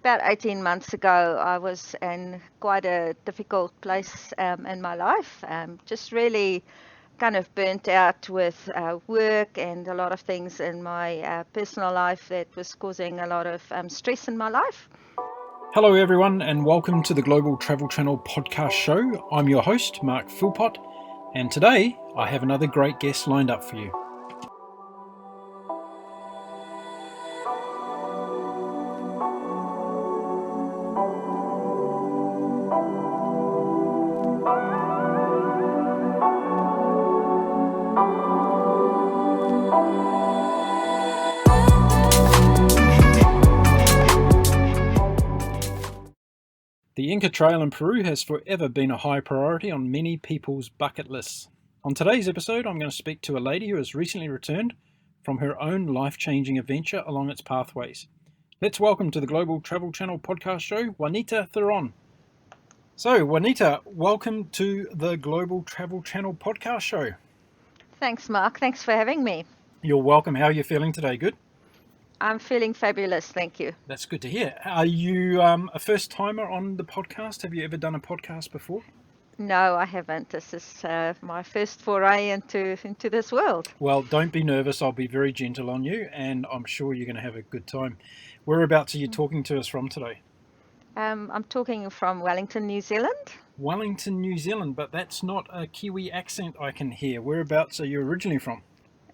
About 18 months ago, I was in quite a difficult place in my life. Just really kind of burnt out with work and a lot of things in my personal life that was causing a lot of stress in my life. Hello, everyone, and welcome to the Global Travel Channel podcast show. I'm your host, Mark Philpott, and today I have another great guest lined up for you. The Inca Trail in Peru has forever been a high priority on many people's bucket lists. On today's episode, I'm going to speak to a lady who has recently returned from her own life-changing adventure along its pathways. Let's welcome to the Global Travel Channel podcast show, Juanita Theron. So, Juanita, welcome to the Global Travel Channel podcast show. Thanks, Mark. Thanks for having me. You're welcome. How are you feeling today? Good? I'm feeling fabulous. Thank you. That's good to hear. Are you a first timer on the podcast? Have you ever done a podcast before? No, I haven't. This is my first foray into this world. Well, don't be nervous. I'll be very gentle on you, and I'm sure you're going to have a good time. Whereabouts are you talking to us from today? I'm talking from Wellington, New Zealand. Wellington, New Zealand, but that's not a Kiwi accent I can hear. Whereabouts are you originally from?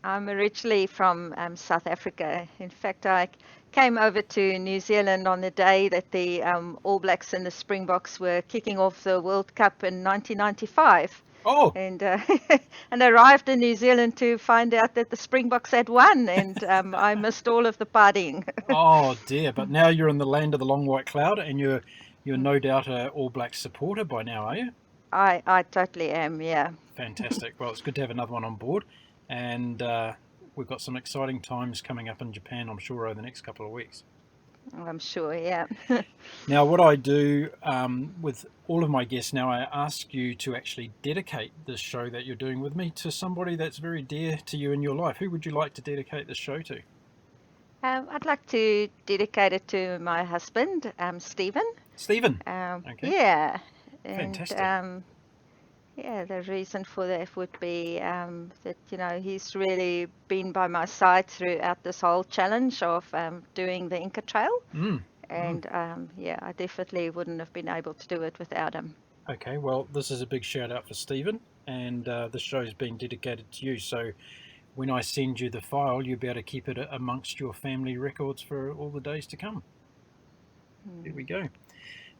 I'm originally from South Africa. In fact, I came over to New Zealand on the day that the All Blacks and the Springboks were kicking off the World Cup in 1995. Oh! And and arrived in New Zealand to find out that the Springboks had won, and I missed all of the partying. Oh dear! But now you're in the land of the long white cloud, and you're no doubt an All Blacks supporter by now, are you? I totally am. Yeah. Fantastic. Well, it's good to have another one on board. And we've got some exciting times coming up in Japan, I'm sure, over the next couple of weeks. I'm sure, yeah. Now, what I do with all of my guests now, I ask you to actually dedicate this show that you're doing with me to somebody that's very dear to you in your life. Who would you like to dedicate this show to? I'd like to dedicate it to my husband, Stephen. Stephen? Okay. Yeah. Fantastic. Yeah, the reason for that would be that, he's really been by my side throughout this whole challenge of doing the Inca Trail. And I definitely wouldn't have been able to do it without him. Okay, well, this is a big shout out for Stephen, and this show's been dedicated to you. So when I send you the file, you'll be able to keep it amongst your family records for all the days to come. There we go.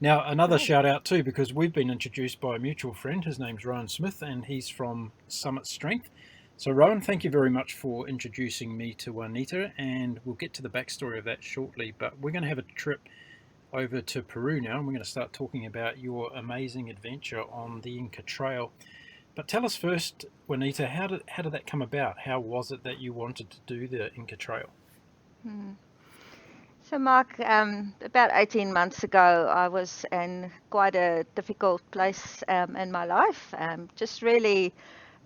Now, another shout out too, because we've been introduced by a mutual friend. His name's Rowan Smith, and he's from Summit Strength. So, Rowan, thank you very much for introducing me to Juanita, and we'll get to the backstory of that shortly. But we're going to have a trip over to Peru now, and we're going to start talking about your amazing adventure on the Inca Trail. But tell us first, Juanita, how did that come about? How was it that you wanted to do the Inca Trail? So, Mark, about 18 months ago, I was in quite a difficult place in my life. Just really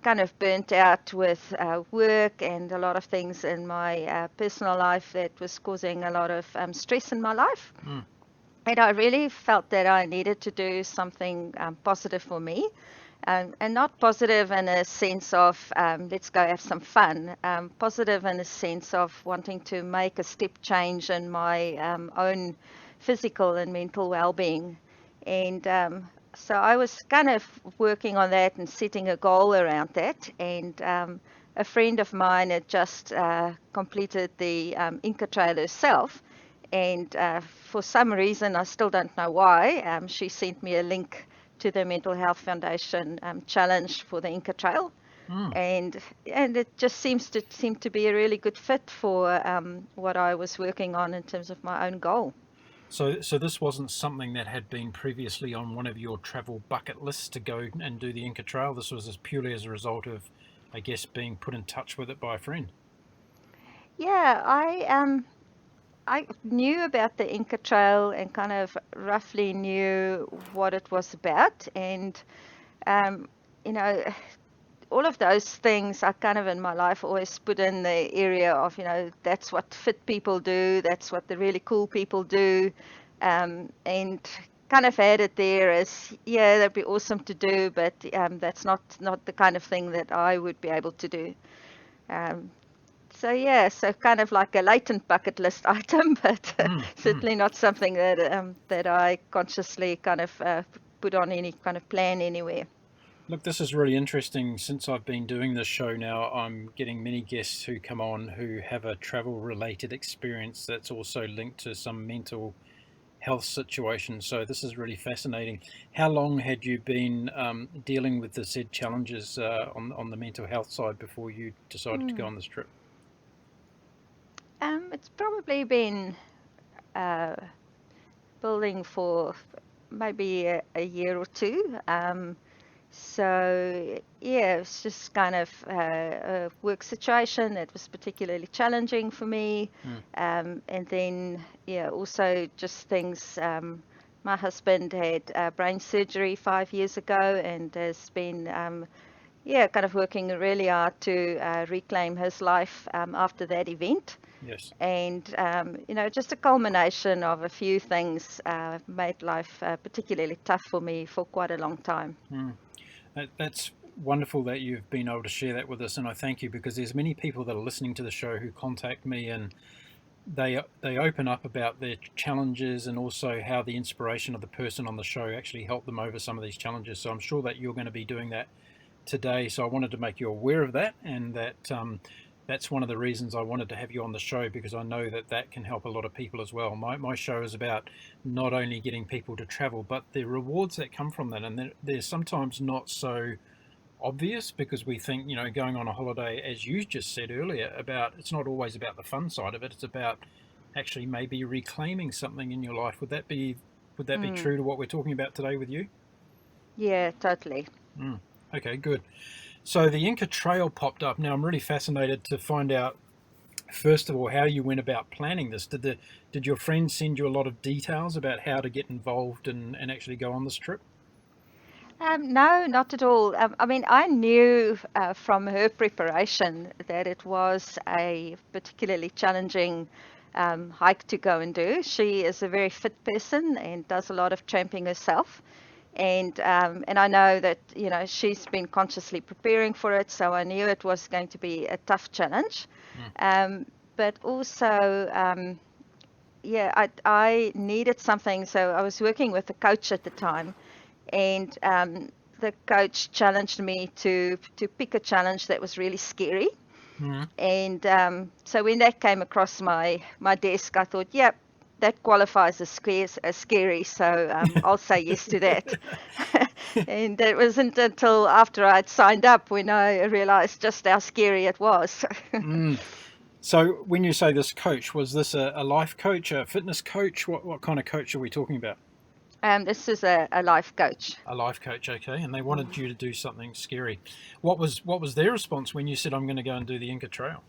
kind of burnt out with work and a lot of things in my personal life that was causing a lot of stress in my life. And I really felt that I needed to do something positive for me. And not positive in a sense of let's go have some fun, positive in a sense of wanting to make a step change in my own physical and mental well-being. And so I was kind of working on that and setting a goal around that. And a friend of mine had just completed the Inca Trail herself. And for some reason, I still don't know why, she sent me a link to the Mental Health Foundation challenge for the Inca Trail, and it just seemed to be a really good fit for what I was working on in terms of my own goal. So this wasn't something that had been previously on one of your travel bucket lists to go and do the Inca Trail. This was purely as a result of, I guess, being put in touch with it by a friend. Yeah, I knew about the Inca Trail and kind of roughly knew what it was about. And, all of those things I kind of in my life always put in the area of, that's what fit people do. That's what the really cool people do. and kind of had it there as, yeah, that'd be awesome to do, but that's not the kind of thing that I would be able to do. So yeah, so kind of like a latent bucket list item, but certainly not something that I consciously kind of put on any kind of plan anywhere. Look, this is really interesting. Since I've been doing this show now, I'm getting many guests who come on who have a travel-related experience that's also linked to some mental health situation. So this is really fascinating. How long had you been dealing with the said challenges on the mental health side before you decided to go on this trip? It's probably been uh, building for maybe a year or two. So yeah, it was just kind of a work situation that was particularly challenging for me. And then yeah, also just things. My husband had brain surgery 5 years ago and has been yeah, kind of working really hard to reclaim his life after that event. Yes. And you know, just a culmination of a few things made life particularly tough for me for quite a long time. That's wonderful that you've been able to share that with us, and I thank you, because there's many people that are listening to the show who contact me, and they open up about their challenges and also how the inspiration of the person on the show actually helped them over some of these challenges. So I'm sure that you're going to be doing that today. So I wanted to make you aware of that, and that that's one of the reasons I wanted to have you on the show, because I know that that can help a lot of people as well. My show is about not only getting people to travel, but the rewards that come from that. And they're sometimes not so obvious, because we think, you know, going on a holiday, as you just said earlier, about it's not always about the fun side of it. It's about actually maybe reclaiming something in your life. Would that be true to what we're talking about today with you? Yeah, totally. Okay, good. So the Inca Trail popped up. Now I'm really fascinated to find out, first of all, how you went about planning this. Did your friend send you a lot of details about how to get involved and actually go on this trip? No, not at all. I mean, I knew from her preparation that it was a particularly challenging hike to go and do. She is a very fit person and does a lot of tramping herself. And I know that, you know, she's been consciously preparing for it, so I knew it was going to be a tough challenge. But also, yeah, I needed something. So I was working with a coach at the time, and the coach challenged me to pick a challenge that was really scary. And so when that came across my desk, I thought, yep, that qualifies as scary, so I'll say yes to that. And it wasn't until after I'd signed up when I realized just how scary it was. So when you say this coach, was this a life coach, a fitness coach? What kind of coach are we talking about? This is a life coach. A life coach, okay. And they wanted you to do something scary. What was their response when you said, I'm going to go and do the Inca Trail?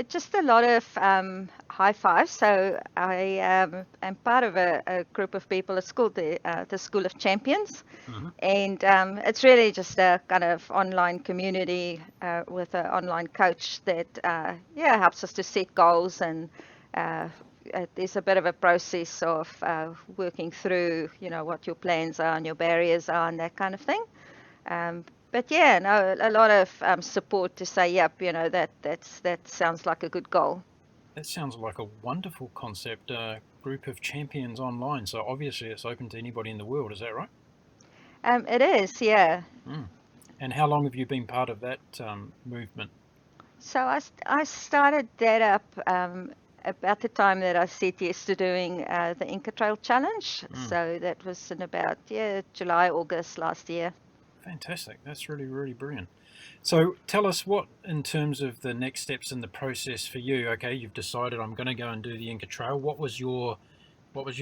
Just a lot of high fives. So I am part of a group of people. It's called the School of Champions, and it's really just a kind of online community with an online coach that yeah, helps us to set goals, and there's a bit of a process of working through, you know, what your plans are and your barriers are and that kind of thing. But yeah, no, a lot of support to say, yep, you know, that sounds like a good goal. That sounds like a wonderful concept, group of champions online. So obviously it's open to anybody in the world, is that right? It is, yeah. And how long have you been part of that movement? So I started that up about the time that I said yes to doing the Inca Trail Challenge. So that was in about, yeah, July, August last year. Fantastic. That's really, really brilliant. So tell us, what, in terms of the next steps in the process for you? Okay, you've decided, I'm going to go and do the Inca Trail. What was your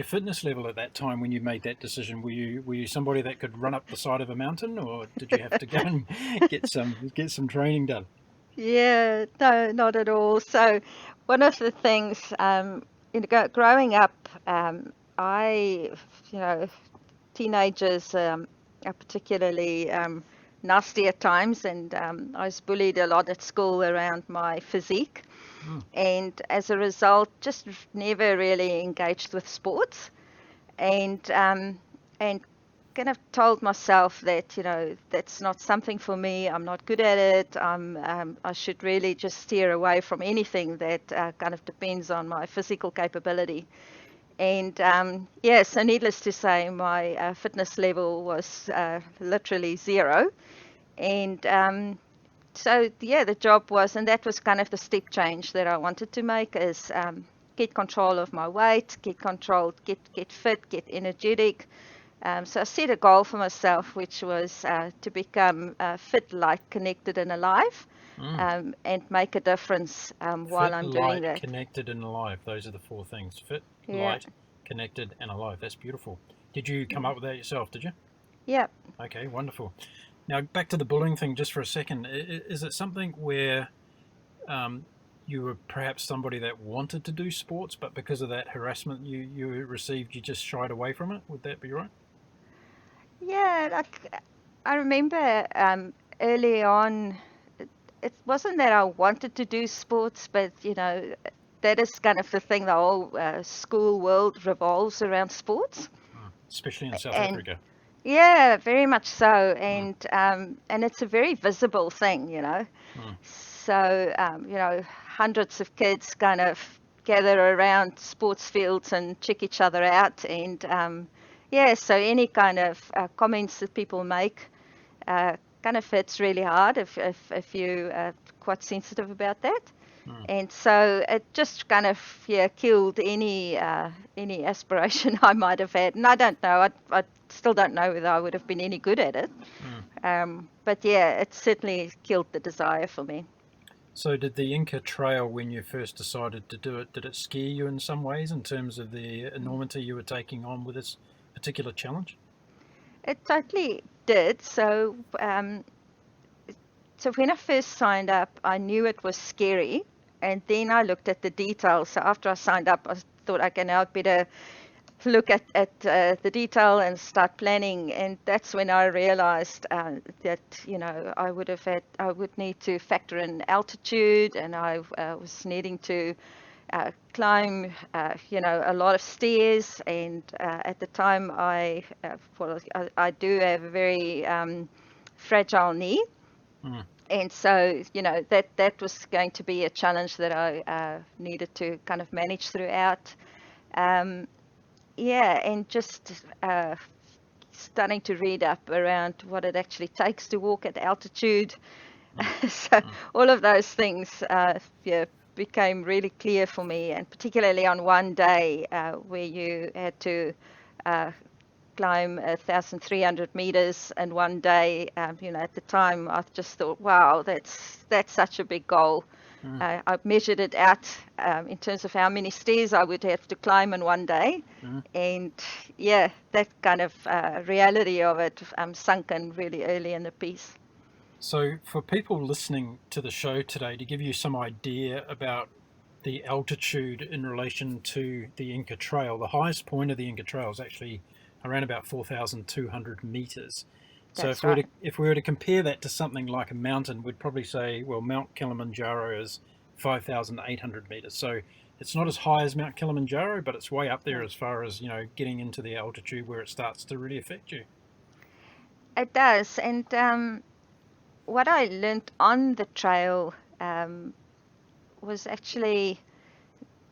fitness level at that time when you made that decision? Were you somebody that could run up the side of a mountain, or did you have to go and get some training done? Yeah, no, not at all. So one of the things, growing up, I, you know, teenagers are particularly nasty at times, and I was bullied a lot at school around my physique. Mm. And as a result, just never really engaged with sports, and kind of told myself that, that's not something for me. I'm not good at it. I should really just steer away from anything that kind of depends on my physical capability. And yeah, so needless to say, my fitness level was literally zero. And so yeah, the job was, and that was kind of the step change that I wanted to make, is get control of my weight, get fit, get energetic. So I set a goal for myself, which was to become fit, light, connected, and alive, Mm. and make a difference while Fit, I'm doing light, that. connected, and alive. Those are the four things. Fit, Yeah, light, connected, and alive. That's beautiful. Did you come yeah, up with that yourself, did you? yeah. Okay, wonderful. Now, back to the bullying thing just for a second. Is it something where um, you were perhaps somebody that wanted to do sports, but because of that harassment you received, you just shied away from it? Would that be right? Yeah, like I remember early on, it wasn't that I wanted to do sports, but that is kind of the thing. The whole school world revolves around sports, Especially in South and Africa. yeah, very much so. Mm, And it's a very visible thing. mm, So hundreds of kids kind of gather around sports fields and check each other out, and yeah, so any kind of comments that people make kind of hits really hard if you are quite sensitive about that. mm. And so it just kind of, yeah, killed any aspiration I might have had. And I don't know. I still don't know whether I would have been any good at it. Mm. But yeah, it certainly killed the desire for me. So did the Inca Trail, when you first decided to do it, did it scare you in some ways in terms of the enormity you were taking on with this particular challenge? It totally did. So when I first signed up, I knew it was scary, and then I looked at the details. So after I signed up, I thought, okay, now I'd better look at the detail and start planning. And that's when I realized that I would need to factor in altitude, and I was needing to climb a lot of stairs. And at the time, I do have a very fragile knee. Mm. And so, that was going to be a challenge that I needed to kind of manage throughout. Um, yeah, and just starting to read up around what it actually takes to walk at altitude. Mm. So Mm. all of those things yeah, became really clear for me, and particularly on one day where you had to uh, climb 1,300 meters in one day. At the time, I just thought, wow, that's such a big goal. Mm. I measured it out in terms of how many stairs I would have to climb in one day. Mm. And yeah, that kind of reality of it sunk in really early in the piece. So, for people listening to the show today, to give you some idea about the altitude in relation to the Inca Trail, the highest point of the Inca Trail is actually around about 4,200 meters. So, That's right. if we were to compare that to something like a mountain, we'd probably say, well, Mount Kilimanjaro is 5,800 meters. So, it's not as high as Mount Kilimanjaro, but it's way up there Yeah. as far as getting into the altitude where it starts to really affect you. It does. And what I learned on the trail was actually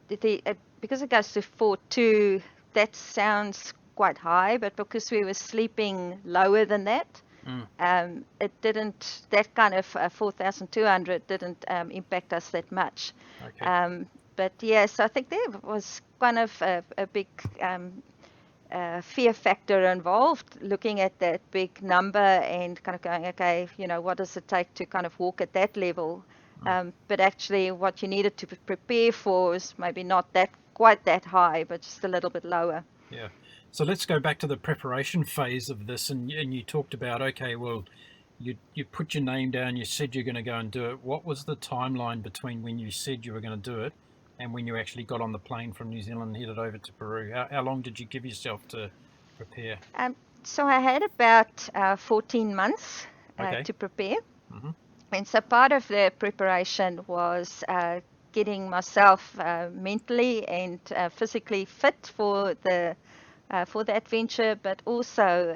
because it goes to 4.2, that sounds quite high, but because we were sleeping lower than that, Mm. it didn't, that kind of 4,200 didn't impact us that much. Okay. But yeah, so I think there was kind of a big fear factor involved, looking at that big number and kind of going, okay, what does it take to kind of walk at that level? Mm. But actually, what you needed to prepare for is maybe not that quite that high, but just a little bit lower. Yeah. So let's go back to the preparation phase of this, and you talked about, okay, well, you put your name down, you said you're going to go and do it. What was the timeline between when you said you were going to do it and when you actually got on the plane from New Zealand and headed over to Peru? How long did you give yourself to prepare? So I had about 14 months Okay. to prepare. Mm-hmm. And so part of the preparation was getting myself mentally and physically fit for the adventure, but also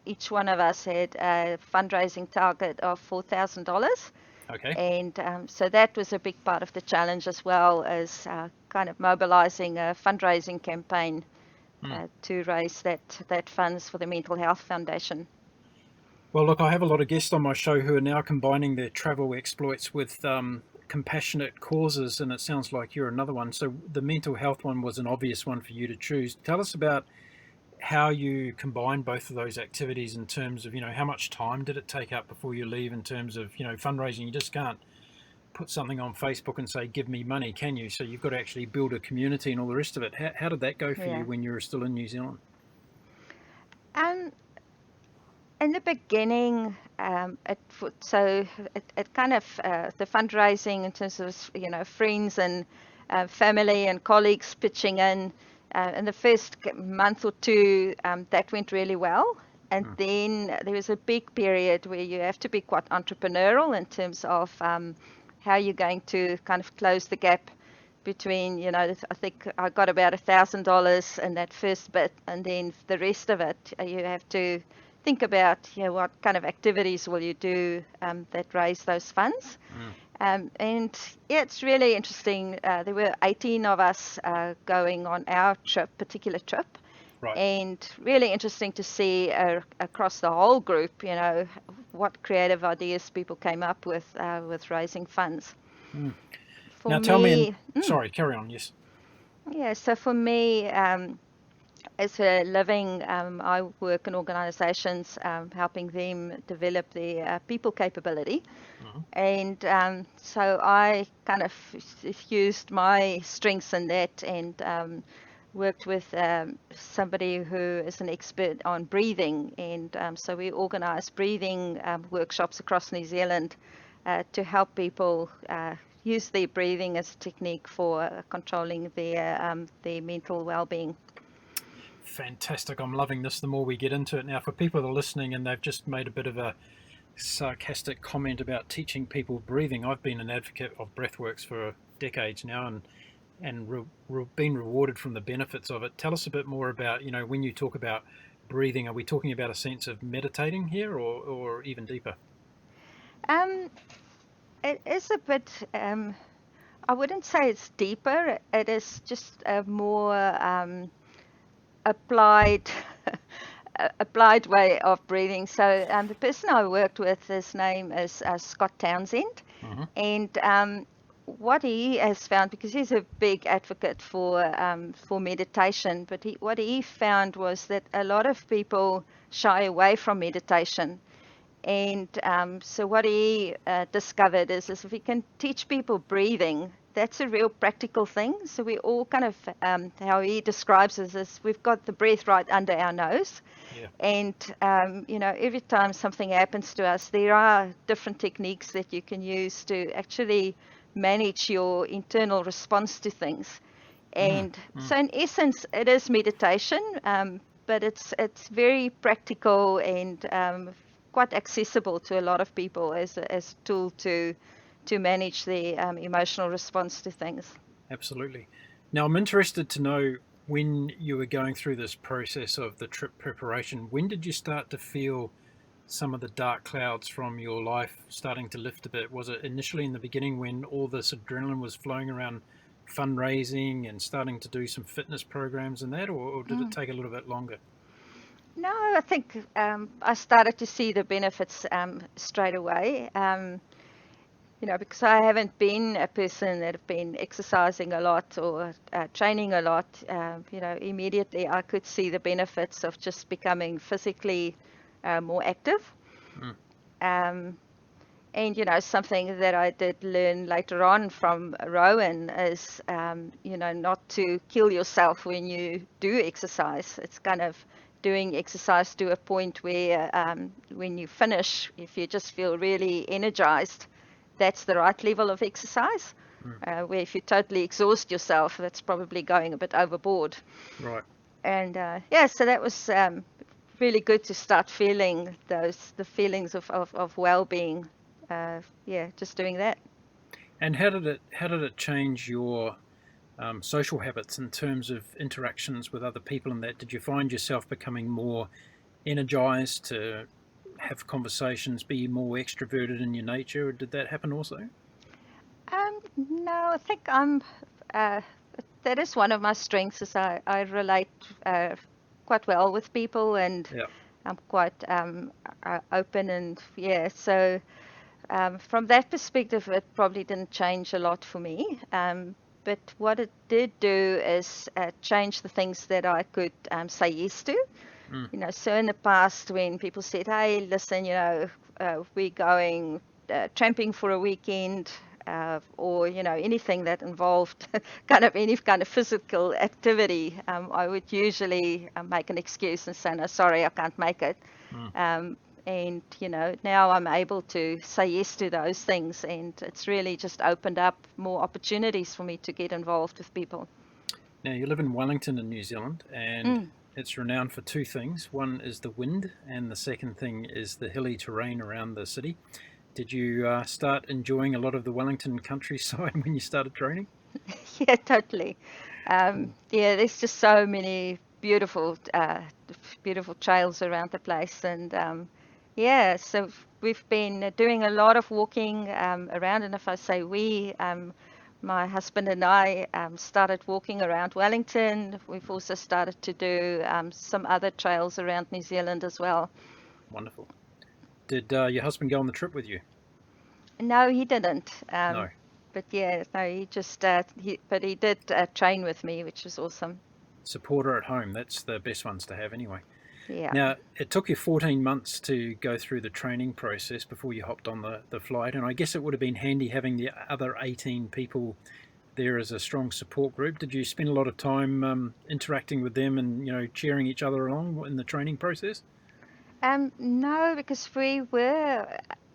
each one of us had a fundraising target of $4,000. Okay. And so that was a big part of the challenge, as well as kind of mobilizing a fundraising campaign to raise that funds for the Mental Health Foundation. Well, look, I have a lot of guests on my show who are now combining their travel exploits with compassionate causes, and it sounds like you're another one. So the mental health one was an obvious one for you to choose. Tell us about how you combine both of those activities in terms of, how much time did it take up before you leave in terms of, fundraising. You just can't put something on Facebook and say, give me money, can you? So you've got to actually build a community and all the rest of it. How did that go for you when you were still in New Zealand? In the beginning, it kind of the fundraising in terms of friends and family and colleagues pitching in the first month or two, that went really well. And then there was a big period where you have to be quite entrepreneurial in terms of how you're going to kind of close the gap between, I think I got about $1,000 in that first bit, and then the rest of it, you have to think about, what kind of activities will you do that raise those funds. And it's really interesting. There were 18 of us going on our particular trip. Right. And really interesting to see across the whole group, what creative ideas people came up with raising funds. Now tell me, sorry, carry on, yes. Yeah, so for me, as a living, I work in organizations helping them develop their people capability. And so I kind of used my strengths in that and worked with somebody who is an expert on breathing. And so we organized breathing workshops across New Zealand to help people use their breathing as a technique for controlling their mental well-being. Fantastic. I'm loving this the more we get into it. Now, for people that are listening and they've just made a bit of a sarcastic comment about teaching people breathing, I've been an advocate of breathworks for decades now and been rewarded from the benefits of it. Tell us a bit more about, when you talk about breathing, are we talking about a sense of meditating here or even deeper? It is a bit, I wouldn't say it's deeper. It is just a more applied way of breathing. So the person I worked with, his name is Scott Townsend. And what he has found, because he's a big advocate for meditation, but what he found was that a lot of people shy away from meditation. And so what he discovered is if we can teach people breathing, that's a real practical thing. So we all kind of, how he describes it is we've got the breath right under our nose. Yeah. And, every time something happens to us, there are different techniques that you can use to actually manage your internal response to things. And so in essence, it is meditation, but it's very practical and quite accessible to a lot of people as a tool to manage the emotional response to things. Absolutely. Now, I'm interested to know, when you were going through this process of the trip preparation, when did you start to feel some of the dark clouds from your life starting to lift a bit? Was it initially in the beginning when all this adrenaline was flowing around fundraising and starting to do some fitness programs and that, or did it take a little bit longer? No, I think I started to see the benefits straight away. Because I haven't been a person that have been exercising a lot or training a lot, immediately I could see the benefits of just becoming physically more active. And, something that I did learn later on from Rowan is, not to kill yourself when you do exercise. It's kind of doing exercise to a point where when you finish, if you just feel really energized, that's the right level of exercise. Where if you totally exhaust yourself, that's probably going a bit overboard. Right. And so that was really good to start feeling the feelings of well-being. Just doing that. And how did it change your social habits in terms of interactions with other people? And that, did you find yourself becoming more energized to have conversations, be more extroverted in your nature? Or did that happen also? No, I think uh, that is one of my strengths is I relate uh, quite well with people, and Yeah. I'm quite open, and yeah, so from that perspective, it probably didn't change a lot for me. But what it did do is change the things that I could say yes to. Mm. So in the past, when people said, "Hey, listen, we're going tramping for a weekend," or anything that involved any kind of physical activity, I would usually make an excuse and say, "No, sorry, I can't make it." Mm. Um, and now I'm able to say yes to those things, and it's really just opened up more opportunities for me to get involved with people. Now, you live in Wellington in New Zealand, and Mm. it's renowned for two things. One is the wind, and the second thing is the hilly terrain around the city. Did you start enjoying a lot of the Wellington countryside when you started training? Yeah, totally. Cool. Yeah, there's just so many beautiful trails around the place, and yeah, so we've been doing a lot of walking around. And if I say we, my husband and I started walking around Wellington. We've also started to do some other trails around New Zealand as well. Wonderful. Did your husband go on the trip with you? No, he didn't. No. But yeah, no, but he did train with me, which was awesome. Supporter at home. That's the best ones to have anyway. Yeah. Now, it took you 14 months to go through the training process before you hopped on the flight, and I guess it would have been handy having the other 18 people there as a strong support group. Did you spend a lot of time interacting with them and cheering each other along in the training process? No, because we were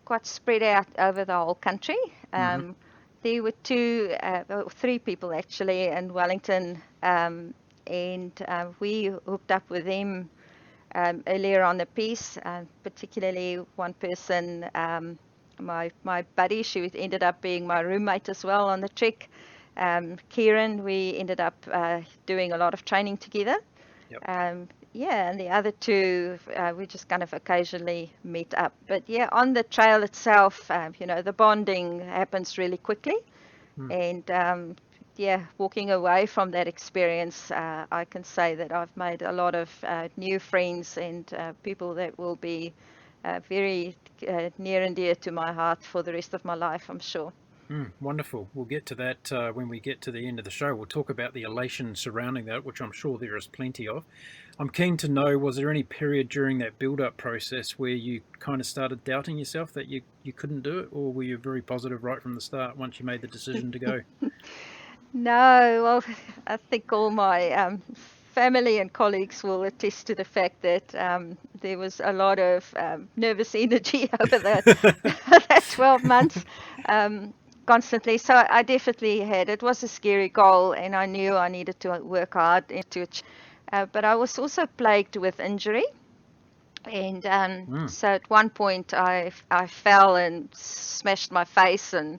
quite spread out over the whole country. Mm-hmm. There were three people actually in Wellington, and we hooked up with them earlier on the piece, particularly one person, my buddy. She ended up being my roommate as well on the trek. Kieran, we ended up doing a lot of training together. Yep. Yeah, and the other two, we just kind of occasionally meet up. But yeah, on the trail itself, the bonding happens really quickly. Mm. And yeah, walking away from that experience, I can say that I've made a lot of new friends and people that will be very near and dear to my heart for the rest of my life, I'm sure. Wonderful. We'll get to that when we get to the end of the show. We'll talk about the elation surrounding that, which I'm sure there is plenty of. I'm keen to know, was there any period during that build-up process where you kind of started doubting yourself that you couldn't do it, or were you very positive right from the start once you made the decision to go? No, well, I think all my family and colleagues will attest to the fact that there was a lot of nervous energy over that 12 months constantly. So I definitely had, it was a scary goal, and I knew I needed to work hard into it. But I was also plagued with injury. And Mm. so at one point I fell and smashed my face and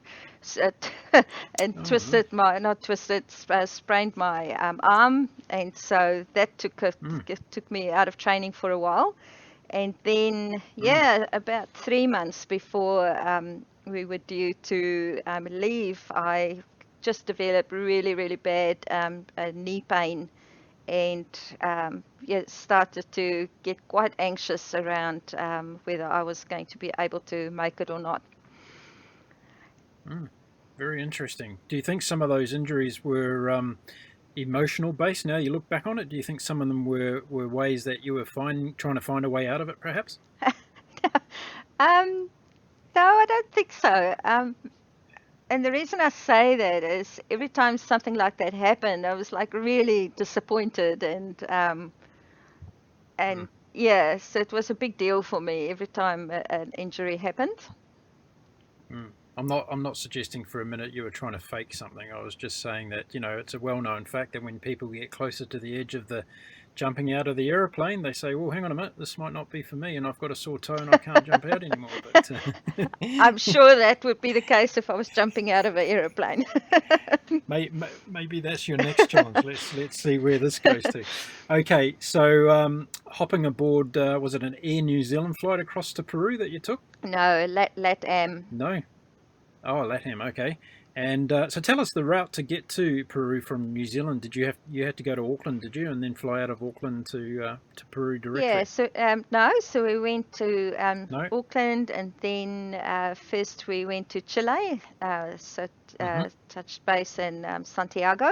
and Oh no. not twisted, sprained my arm, and so that Mm. took me out of training for a while. And then Mm. yeah, about 3 months before we were due to leave, I just developed really, really bad knee pain, and yeah, started to get quite anxious around whether I was going to be able to make it or not. Mm. Very interesting. Do you think some of those injuries were emotional based? Now you look back on it, do you think some of them were ways that you were trying to find a way out of it, perhaps? um, no, I don't think so. And the reason I say that is every time something like that happened, I was like really disappointed, Mm. and yeah, so it was a big deal for me every time an injury happened. Mm. I'm not suggesting for a minute you were trying to fake something. I was just saying that, it's a well-known fact that when people get closer to the edge of the jumping out of the aeroplane, they say, well, hang on a minute, this might not be for me, and I've got a sore toe and I can't jump out anymore. But I'm sure that would be the case if I was jumping out of an aeroplane. maybe that's your next challenge. Let's see where this goes to. Okay, so hopping aboard, was it an Air New Zealand flight across to Peru that you took? No, LATAM. No. Oh, LATAM. Okay. And so tell us the route to get to Peru from New Zealand. You had to go to Auckland, did you, and then fly out of Auckland to Peru directly? Yeah, so we went to Auckland, and then first we went to Chile, touched base in Santiago.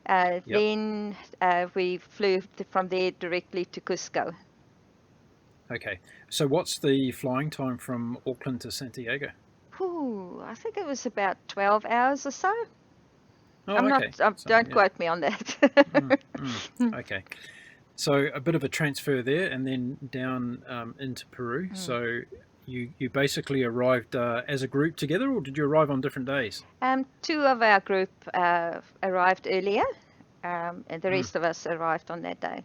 Then we flew from there directly to Cusco. Okay, so what's the flying time from Auckland to Santiago? I think it was about 12 hours or so. Oh, okay. Don't quote me on that. Okay. So a bit of a transfer there, and then down into Peru. So you basically arrived as a group together, or did you arrive on different days? Two of our group arrived earlier, and the rest of us arrived on that day.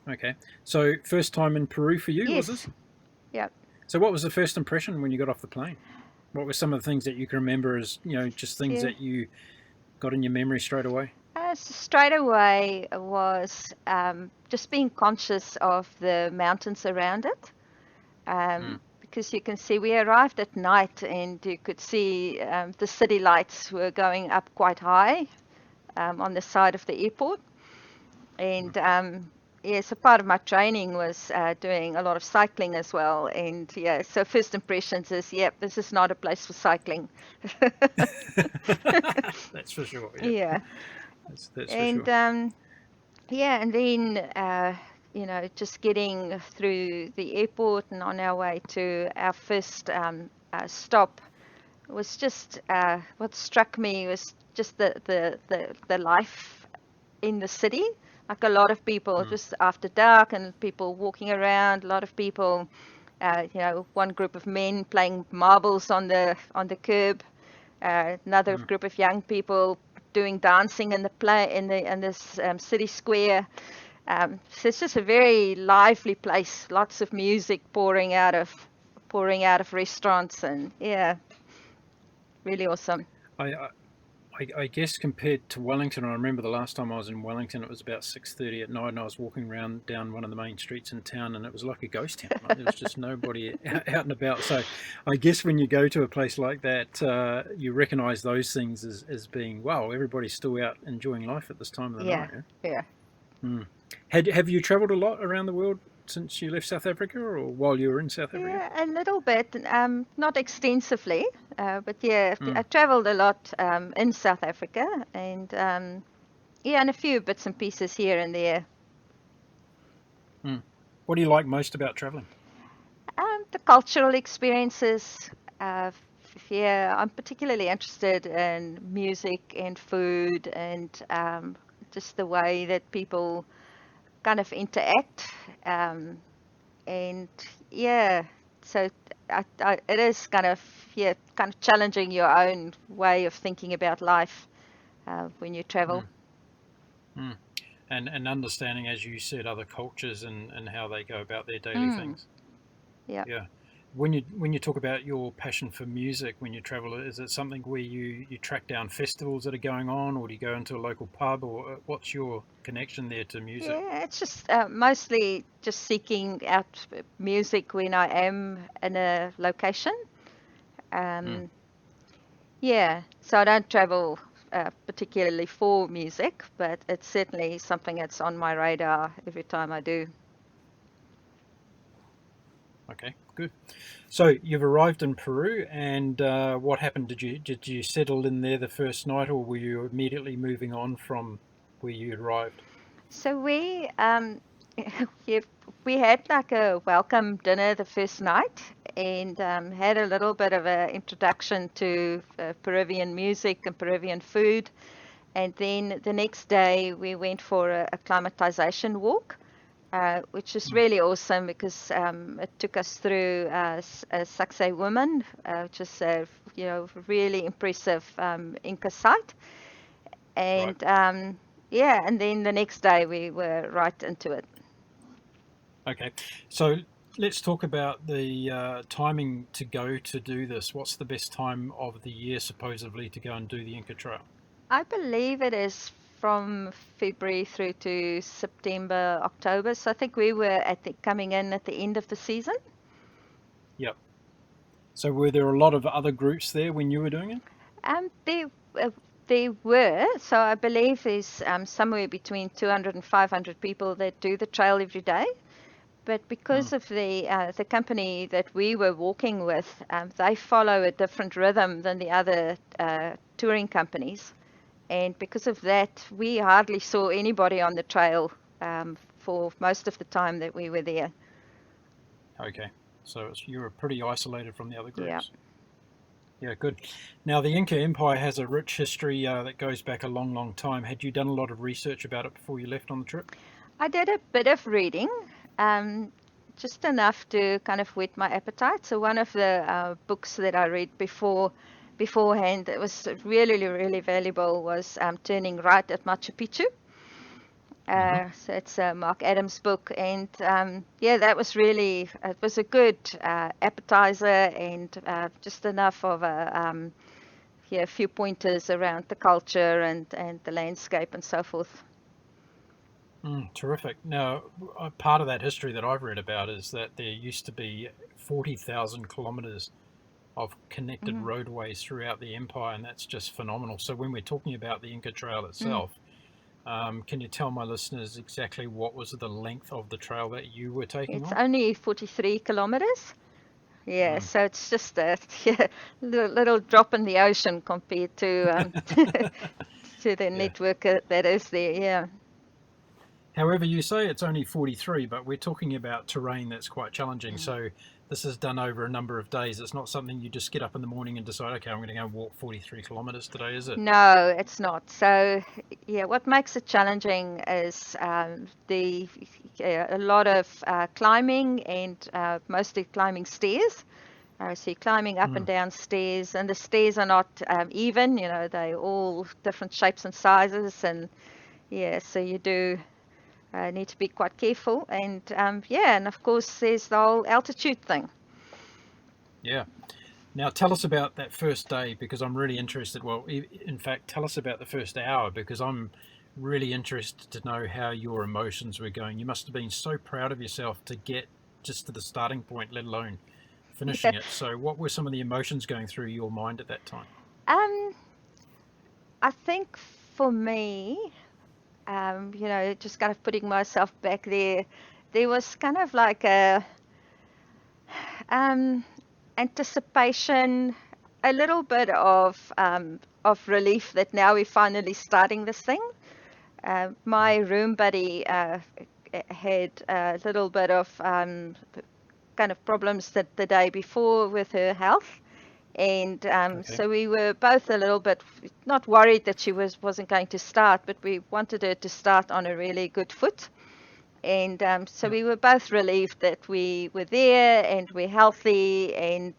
Okay. So first time in Peru for you, yes. Was this? Yep. So what was the first impression when you got off the plane? What were some of the things that you can remember as, just things that you got in your memory straight away? Straight away was just being conscious of the mountains around it. Because you can see, we arrived at night and you could see the city lights were going up quite high on the side of the airport. And so part of my training was doing a lot of cycling as well. And so first impressions is, this is not a place for cycling. That's for sure. Yeah. That's for sure. And then, just getting through the airport and on our way to our first stop was just, what struck me was just the life in the city. Like a lot of people just after dark and people walking around, a lot of people, one group of men playing marbles on the curb, another group of young people doing dancing in this city square. So it's just a very lively place. Lots of music pouring out of restaurants, and really awesome. I guess compared to Wellington, I remember the last time I was in Wellington, it was about 6:30 at night, and I was walking around down one of the main streets in town, and it was like a ghost town. There was just nobody out and about. So I guess when you go to a place like that, you recognise those things as being, wow, everybody's still out enjoying life at this time of the night. Yeah. Have you travelled a lot around the world since you left South Africa, or while you were in South Africa? Yeah, a little bit, not extensively, but I travelled a lot in South Africa, and and a few bits and pieces here and there. What do you like most about travelling? The cultural experiences. I'm particularly interested in music and food, and just the way that people kind of interact, so it is kind of challenging your own way of thinking about life when you travel. And understanding, as you said, other cultures and how they go about their daily things. Yeah. When you talk about your passion for music when you travel, is it something where you track down festivals that are going on, or do you go into a local pub, or what's your connection there to music? Yeah, it's just mostly just seeking out music when I am in a location. So I don't travel particularly for music, but it's certainly something that's on my radar every time I do. Okay, good. So you've arrived in Peru, and what happened? Did you settle in there the first night, or were you immediately moving on from where you arrived? So we had like a welcome dinner the first night, and had a little bit of an introduction to Peruvian music and Peruvian food, and then the next day we went for a acclimatization walk. Which is really awesome because it took us through a Sacsay woman, which is a really impressive Inca site, and yeah, and then the next day we were right into it. Okay, so let's talk about the timing to go to do this. What's the best time of the year, supposedly, to go and do the Inca Trail? I believe it is from February through to September, October. So I think we were coming in at the end of the season. Yep. So were there a lot of other groups there when you were doing it? Um, there, uh, there were. So I believe there's somewhere between 200 and 500 people that do the trail every day. But because of the company that we were walking with, they follow a different rhythm than the other touring companies. And because of that, we hardly saw anybody on the trail for most of the time that we were there. Okay, so you were pretty isolated from the other Yeah. groups. Yeah, good. Now, the Inca Empire has a rich history that goes back a long, long time. Had you done a lot of research about it before you left on the trip? I did a bit of reading, um, just enough to kind of whet my appetite. So one of the books that I read beforehand that was really, really valuable was Turning Right at Machu Picchu. So it's a Mark Adams book, and yeah, that was really, it was a good appetizer and just enough of a few pointers around the culture and the landscape and so forth. Terrific. Now, part of that history that I've read about is that there used to be 40,000 kilometres of connected Mm-hmm. roadways throughout the empire, and that's just phenomenal. So when we're talking about the Inca Trail Mm. itself, can you tell my listeners exactly what was the length of the trail that you were taking It's on? only 43 kilometers. Yeah, Mm, so it's just a yeah, little drop in the ocean compared to to the yeah. network that is there. Yeah. However, you say it's only 43, but we're talking about terrain that's quite challenging. So this is done over a number of days. It's not something you just get up in the morning and decide, okay, I'm going to go and walk 43 kilometres today, is it? No, it's not. So, yeah, what makes it challenging is a lot of climbing and mostly climbing stairs. So you're climbing up and Mm, down stairs, and the stairs are not even. You know, they're all different shapes and sizes, and yeah, so you do need to be quite careful. And yeah, and of course there's the whole altitude thing. yeah. Now, tell us about that first day because I'm really interested. Well, in fact, tell us about the first hour because I'm really interested to know how your emotions were going. You must have been so proud of yourself to get just to the starting point, let alone finishing it. So, what were some of the emotions going through your mind at that time? Um, I think for me, just kind of putting myself back there, there was kind of like a um, anticipation, a little bit of relief that now we're finally starting this thing. Mm, My room buddy had a little bit of kind of problems the day before with her health. And okay. so we were both a little bit not worried that she wasn't going to start, but we wanted her to start on a really good foot. And so Yep. we were both relieved that we were there and we're healthy and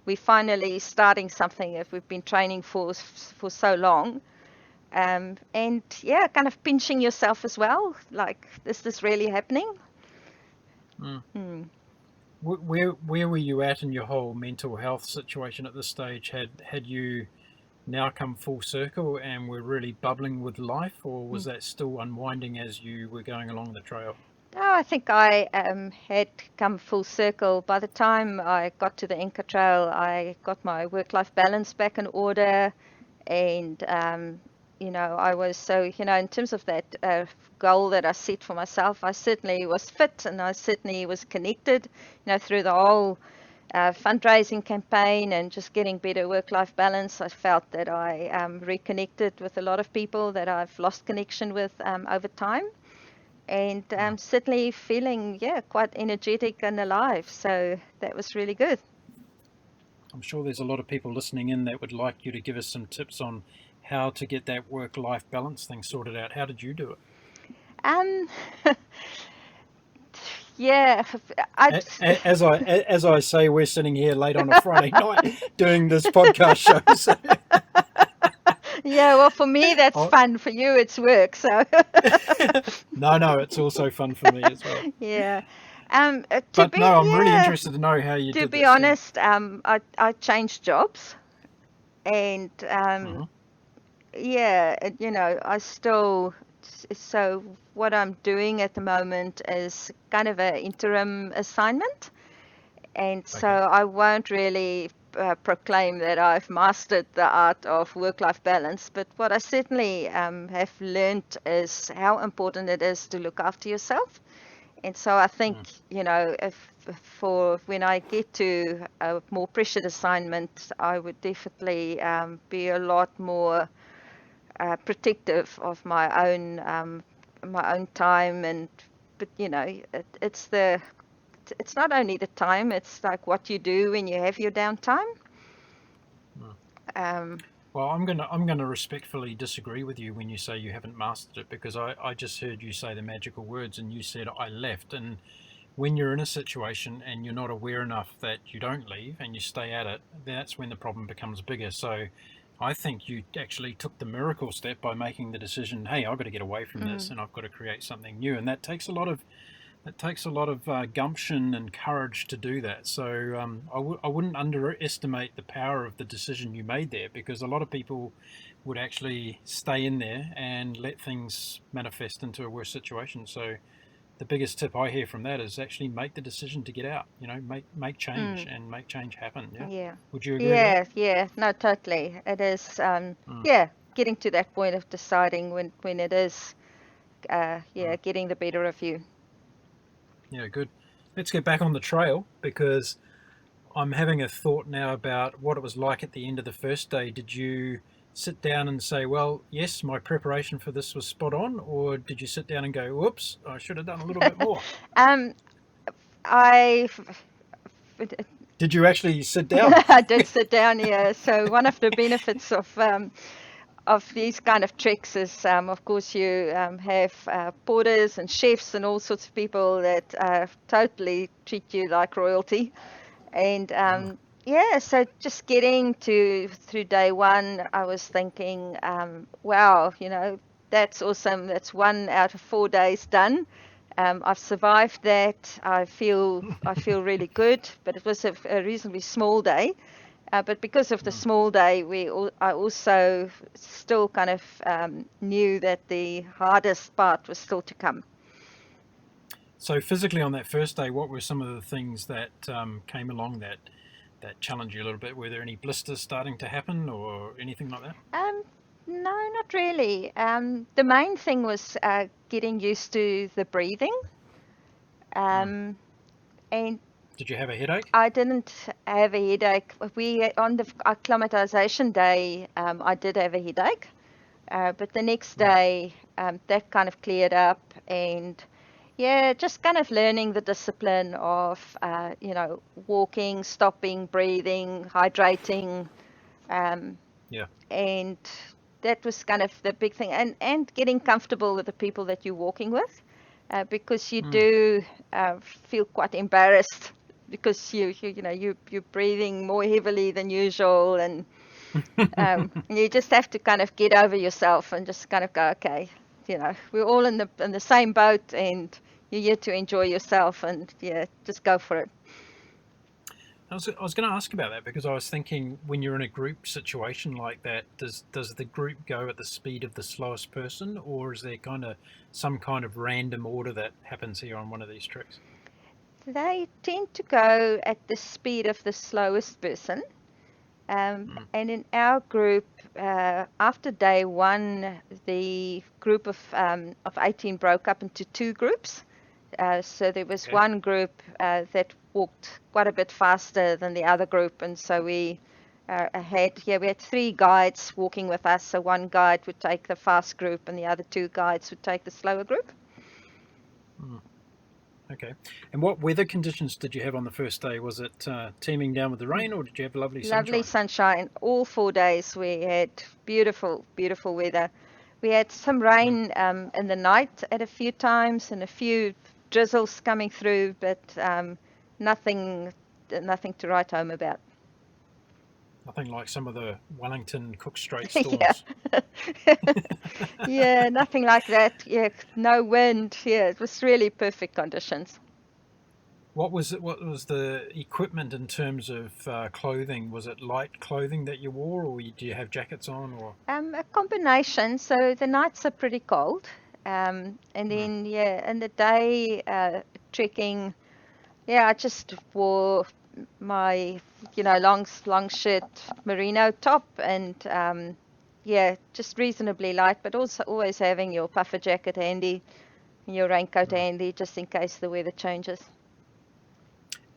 we're finally starting something that we've been training for so long. And yeah, kind of pinching yourself as well, like, is this really happening? Mm. Hmm. Where were you at in your whole mental health situation at this stage? Had you now come full circle and were really bubbling with life, or was that still unwinding as you were going along the trail? Oh, I think I had come full circle. By the time I got to the Inca Trail, I got my work-life balance back in order, and I was so in terms of that goal that I set for myself, I certainly was fit and I certainly was connected, through the whole fundraising campaign and just getting better work-life balance. I felt that I reconnected with a lot of people that I've lost connection with over time and Mm. certainly feeling quite energetic and alive, so that was really good. I'm sure there's a lot of people listening in that would like you to give us some tips on how to get that work-life balance thing sorted out. How did you do um yeah I it? As I say, we're sitting here late on a Friday night doing this podcast show. So Yeah, well, for me that's Oh, fun. For you, it's work. So no, it's also fun for me as well. yeah. But no, I'm really interested to know how you To did be this. Yeah. honest, I changed jobs, and Hmm. yeah, I still. So what I'm doing at the moment is kind of an interim assignment. And so Okay. I won't really proclaim that I've mastered the art of work-life balance, but what I certainly have learned is how important it is to look after yourself. And so I think, Mm. if for when I get to a more pressured assignment, I would definitely be a lot more protective of my own time. And but it's not only the time, it's like what you do when you have your downtime. Mm. Um, Well, I'm gonna respectfully disagree with you when you say you haven't mastered it, because I just heard you say the magical words and you said I left. And when you're in a situation and you're not aware enough that you don't leave and you stay at it, that's when the problem becomes bigger. So I think you actually took the miracle step by making the decision, hey, I've got to get away from this mm, and I've got to create something new. And that takes a lot of gumption and courage to do that. So I wouldn't underestimate the power of the decision you made there, because a lot of people would actually stay in there and let things manifest into a worse situation. So the biggest tip I hear from that is actually make the decision to get out. Make change mm, and make change happen. Yeah. yeah, Would you agree with that? yeah, yeah. No, totally. It is. Mm, Yeah, getting to that point of deciding when it is. Yeah, mm. getting the better of you. Yeah, good. Let's get back on the trail, because I'm having a thought now about what it was like at the end of the first day. Did you sit down and say, well, yes, my preparation for this was spot on? Or did you sit down and go, whoops, I should have done a little bit more? um, I Did you actually sit down? I did sit down here. So one of the benefits of these kind of treks is, of course, you have porters and chefs and all sorts of people that totally treat you like royalty. And Mm, yeah, so just getting through day one, I was thinking, wow, that's awesome. That's 1 out of 4 days done. I've survived that. I feel really good, but it was a reasonably small day. But because of the mm. small day, I also still kind of knew that the hardest part was still to come. So physically on that first day, what were some of the things that came along that challenged you a little bit? Were there any blisters starting to happen or anything like that? Um, no, not really. The main thing was getting used to the breathing. Mm. Um, and Did you have a headache? I didn't have a headache. On the acclimatization day, I did have a headache. But the next Mm. day, that kind of cleared up. And yeah, just kind of learning the discipline of, walking, stopping, breathing, hydrating. Um, Yeah. and that was kind of the big thing. And getting comfortable with the people that you're walking with, because you Mm. do feel quite embarrassed because you're breathing more heavily than usual. And you just have to kind of get over yourself and just kind of go, okay, we're all in the same boat, and you're here to enjoy yourself, and yeah, just go for it. I was going to ask about that, because I was thinking, when you're in a group situation like that, does the group go at the speed of the slowest person, or is there some kind of random order that happens here on one of these tricks? They tend to go at the speed of the slowest person. Mm. And in our group, after day one, the group of 18 broke up into two groups. So there was Okay. one group that walked quite a bit faster than the other group, and so we had three guides walking with us. So one guide would take the fast group, and the other two guides would take the slower group. Mm. Okay. And what weather conditions did you have on the first day? Was it teeming down with the rain, or did you have lovely Lovely sunshine? sunshine all 4 days. We had beautiful, beautiful weather. We had some Mm. rain in the night at a few times and a few drizzles coming through, but nothing, nothing to write home about. Nothing like some of the Wellington Cook Strait Yeah. storms. Yeah, nothing like that. Yeah, no wind. Yeah, it was really perfect conditions. What was it? What was the equipment in terms of clothing? Was it light clothing that you wore, or do you have jackets on? Or A combination. So the nights are pretty cold. And mm, then, yeah, in the day, trekking, yeah, I just wore my, long shirt merino top and, yeah, just reasonably light, but also always having your puffer jacket handy, your raincoat mm. handy, just in case the weather changes.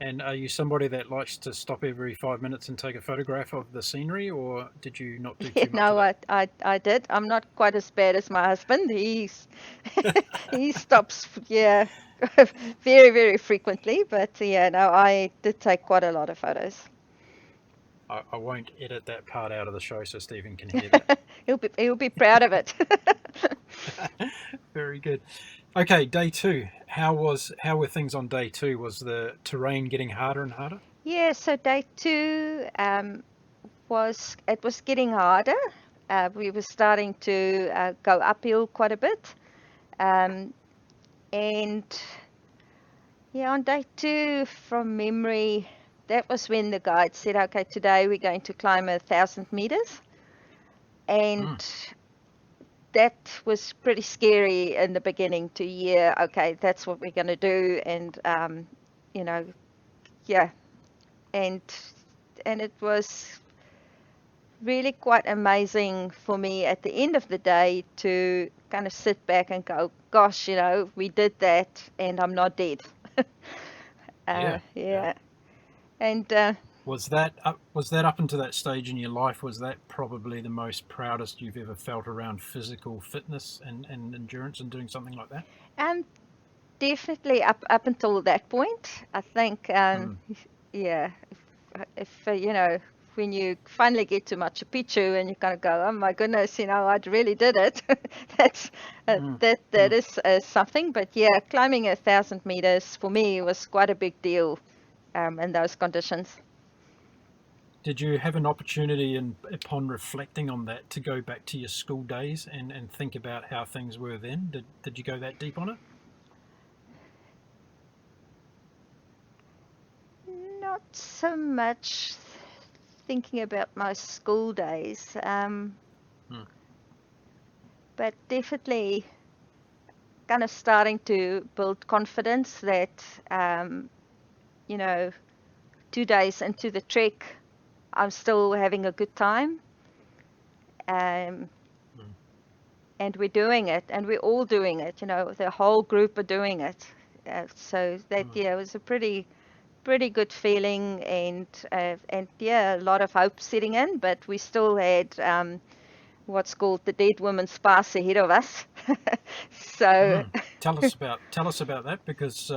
And are you somebody that likes to stop every 5 minutes and take a photograph of the scenery, or did you not do Yeah, too much of no, that? I did. I'm not quite as bad as my husband. He stops, yeah, very, very frequently. But yeah, no, I did take quite a lot of photos. I won't edit that part out of the show so Stephen can hear that. He'll be proud of it. Very good. Okay, day two. How were things on day two? Was the terrain getting harder and harder? Yeah, so day two was getting harder. We were starting to go uphill quite a bit, um, and yeah, on day two, from memory, that was when the guide said, "Okay, today we're going to climb 1,000 meters," and Mm, that was pretty scary in the beginning to hear. Okay, that's what we're going to do, and you know, yeah, and it was really quite amazing for me at the end of the day to kind of sit back and go, "Gosh, we did that, and I'm not dead." yeah, yeah. Yeah, and Was that up until that stage in your life? Was that probably the most proudest you've ever felt around physical fitness and endurance and doing something like that? and definitely up until that point, I think, Mm, yeah, if when you finally get to Machu Picchu and you kind of go, oh my goodness, I really did it. That's mm, that mm. is something. But yeah, climbing 1,000 meters for me was quite a big deal in those conditions. Did you have an opportunity, upon reflecting on that, to go back to your school days and think about how things were then? Did you go that deep on it? Not so much thinking about my school days, Mm, but definitely kind of starting to build confidence that, you know, 2 days into the trek, I'm still having a good time. Um, mm, and we're doing it, and we're all doing it. The whole group are doing it. So that, mm. yeah, it was a pretty good feeling, and yeah, a lot of hope setting in. But we still had what's called the Dead Women's Pass ahead of us. So Mm. Tell us about that, because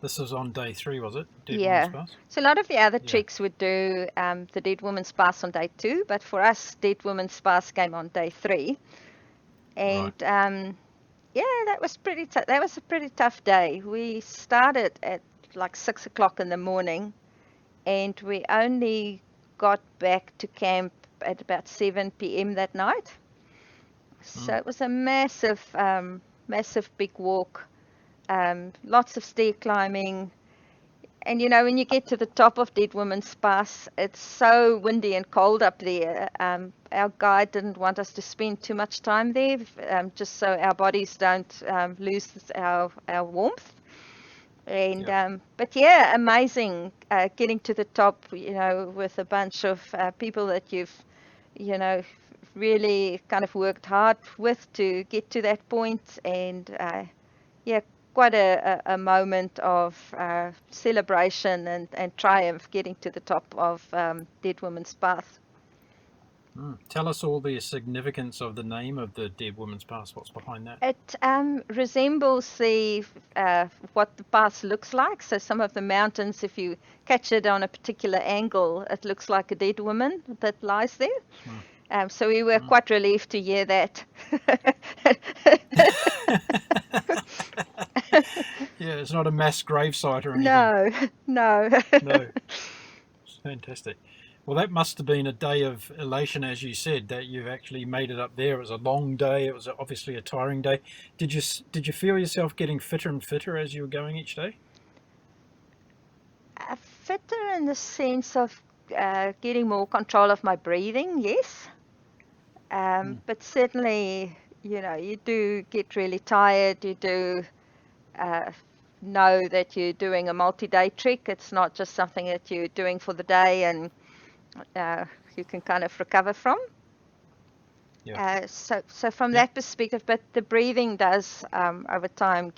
this was on day three, was it? Dead Woman's yeah, Pass. so a lot of the other Yeah. treks would do the Dead Women's Pass on day two, but for us, Dead Women's Pass came on day three, and Right. yeah, that was that was a pretty tough day. We started at like 6 o'clock in the morning, and we only got back to camp at about 7 p.m. that night. So Mm, it was a massive big walk, lots of stair climbing. And when you get to the top of Dead Woman's Pass, it's so windy and cold up there. Our guide didn't want us to spend too much time there, just so our bodies don't lose our warmth. And yeah. but yeah, amazing getting to the top, with a bunch of people that you've, you know, really kind of worked hard with to get to that point. And yeah, quite a moment of celebration and triumph getting to the top of Dead Woman's Path. Mm. Tell us all the significance of the name of the Dead Woman's Pass. What's behind that? It resembles what the path looks like. So some of the mountains, if you catch it on a particular angle, it looks like a dead woman that lies there. Mm, So we were mm. quite relieved to hear that. Yeah, it's not a mass gravesite or anything. No, no. No, it's fantastic. Well, that must have been a day of elation, as you said, that you've actually made it up there. It was a long day. It was obviously a tiring day. Did you feel yourself getting fitter and fitter as you were going each day? Fitter in the sense of getting more control of my breathing, yes. Mm. But certainly, you do get really tired. You do uh, know that you're doing a multi-day trek. It's not just something that you're doing for the day and uh, you can kind of recover from. Yeah. So from Yeah. that perspective, but the breathing does over time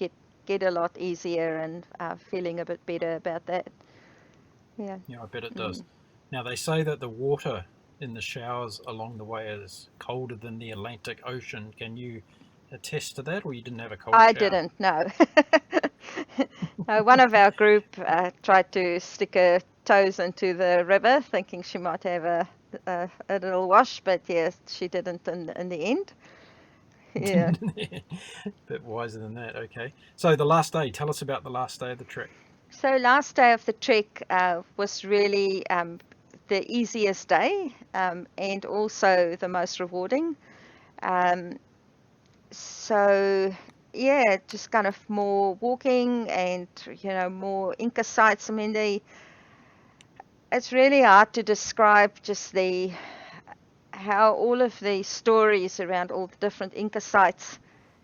get a lot easier and feeling a bit better about that. Yeah. Yeah, I bet it does. Mm. Now, they say that the water in the showers along the way is colder than the Atlantic Ocean. Can you attest to that, or you didn't have a cold I shower? didn't know. One of our group tried to stick her toes into the river, thinking she might have a little wash, but yes, she didn't in the end. Yeah. Bit wiser than that. Okay. So the last day. Tell us about the last day of the trek. So last day of the trek was really the easiest day and also the most rewarding. Um, so yeah, just kind of more walking and more Inca sites. I mean, it's really hard to describe just the how all of the stories around all the different Inca sites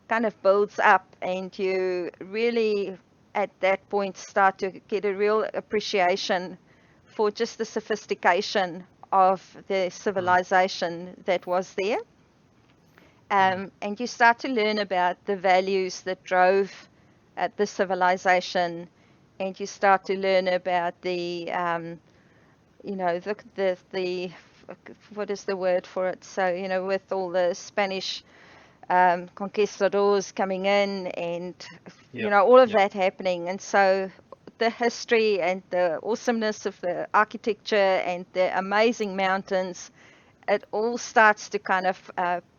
kind of builds up, and you really at that point start to get a real appreciation for just the sophistication of the Mm, civilization that was there. mm, And you start to learn about the values that drove the civilization, and you start to learn about the what is the word for it? So, with all the Spanish conquistadors coming in and, yep. all of Yep. that happening. And so the history and the awesomeness of the architecture and the amazing mountains, it all starts to kind of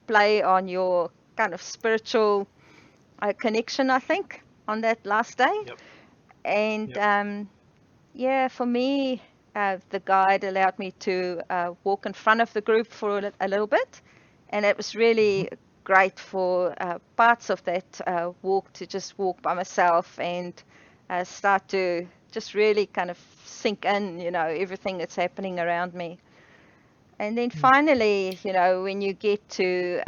play on your kind of spiritual connection, I think, on that last day. Yep. And Yep. yeah, for me, the guide allowed me to walk in front of the group for a little bit, and it was Hmm. really great for parts of that walk to just walk by myself and start to just really kind of sink in, everything that's happening around me. And then Mm. finally, when you get to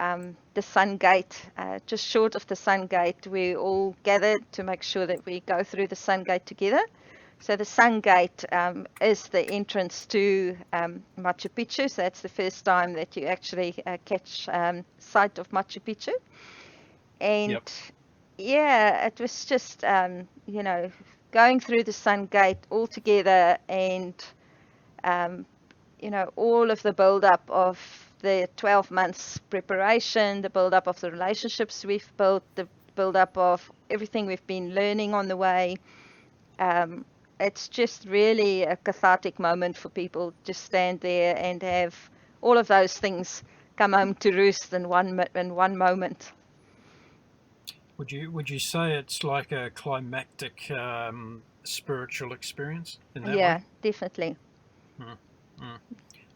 the Sun Gate, just short of the Sun Gate, we all gathered to make sure that we go through the Sun Gate together. So the Sun Gate is the entrance to Machu Picchu. So that's the first time that you actually catch sight of Machu Picchu. And Yep. yeah, it was just, going through the Sun Gate all together and um, all of the build-up of the 12 months preparation, the build-up of the relationships we've built, the build-up of everything we've been learning on the way. Um, it's just really a cathartic moment for people to stand there and have all of those things come home to roost in one moment. Would you say it's like a climactic spiritual experience in that Yeah, way? definitely. Mm, mm.